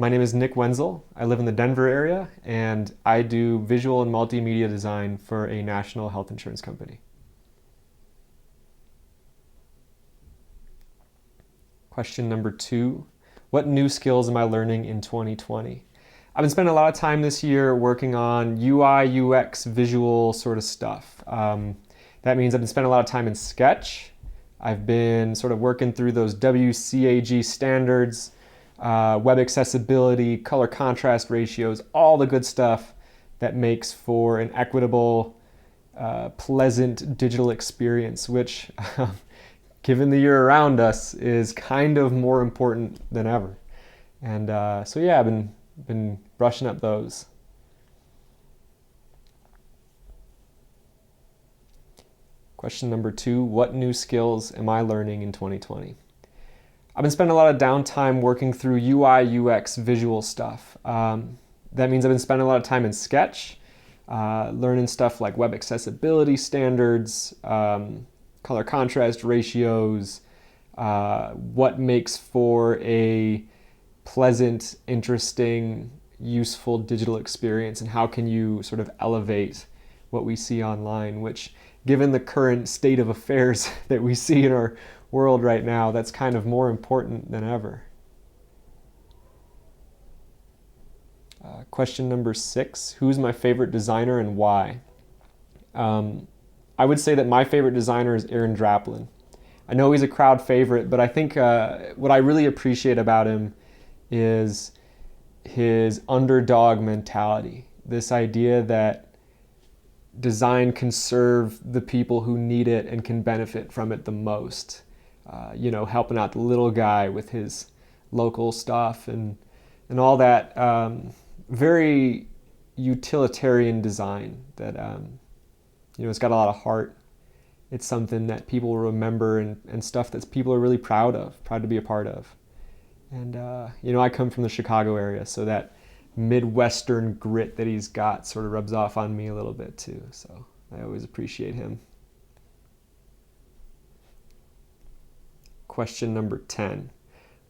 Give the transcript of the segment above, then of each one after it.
My name is Nick Wenzel. I live in the Denver area, and I do visual and multimedia design for a national health insurance company. Question number 2, what new skills am I learning in 2020? I've been spending a lot of time this year working on UI, UX, visual sort of stuff. That means I've been spending a lot of time in Sketch. I've been sort of working through those WCAG standards, web accessibility, color contrast ratios, all the good stuff that makes for an equitable, pleasant digital experience, which, given the year around us, is kind of more important than ever. And so yeah, I've been brushing up those. Question number 2, what new skills am I learning in 2020? I've been spending a lot of downtime working through UI, UX, visual stuff. That means I've been spending a lot of time in Sketch, learning stuff like web accessibility standards, color contrast ratios, what makes for a pleasant, interesting, useful digital experience, and how can you sort of elevate what we see online, which, given the current state of affairs that we see in our world right now, that's kind of more important than ever. Question number 6, who's my favorite designer and why? I would say that my favorite designer is Aaron Draplin. I know he's a crowd favorite, but I think what I really appreciate about him is his underdog mentality. This idea that design can serve the people who need it and can benefit from it the most. Helping out the little guy with his local stuff and all that. Very utilitarian design that, it's got a lot of heart. It's something that people remember and stuff that people are really proud to be a part of. And, I come from the Chicago area, so that Midwestern grit that he's got sort of rubs off on me a little bit too. So I always appreciate him. Question number 10.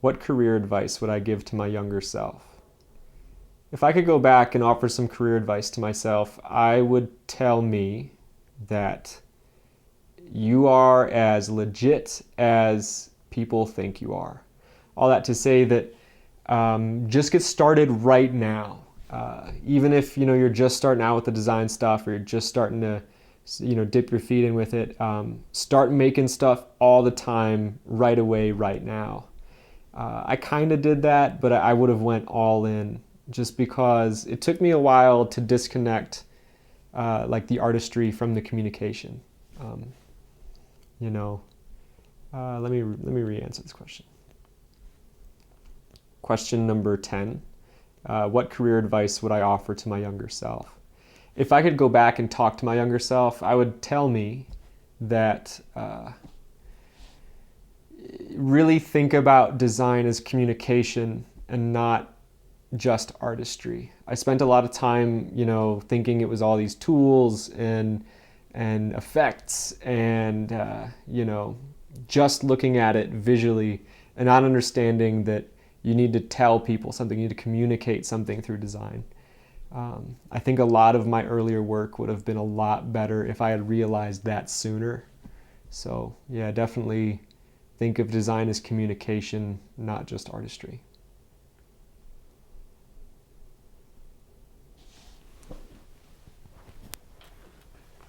What career advice would I give to my younger self? If I could go back and offer some career advice to myself, I would tell me that you are as legit as people think you are. All that to say that just get started right now. Even if you're just starting out with the design stuff, or you're just starting to dip your feet in with it, start making stuff all the time, right away, right now. I kind of did that, but I would have went all in, just because it took me a while to disconnect like the artistry from the communication. Let me re-answer this question. Question number 10. What career advice would I offer to my younger self? If I could go back and talk to my younger self, I would tell me that really think about design as communication and not just artistry. I spent a lot of time, thinking it was all these tools and effects and, just looking at it visually and not understanding that you need to tell people something, you need to communicate something through design. I think a lot of my earlier work would have been a lot better if I had realized that sooner. So yeah, definitely think of design as communication, not just artistry.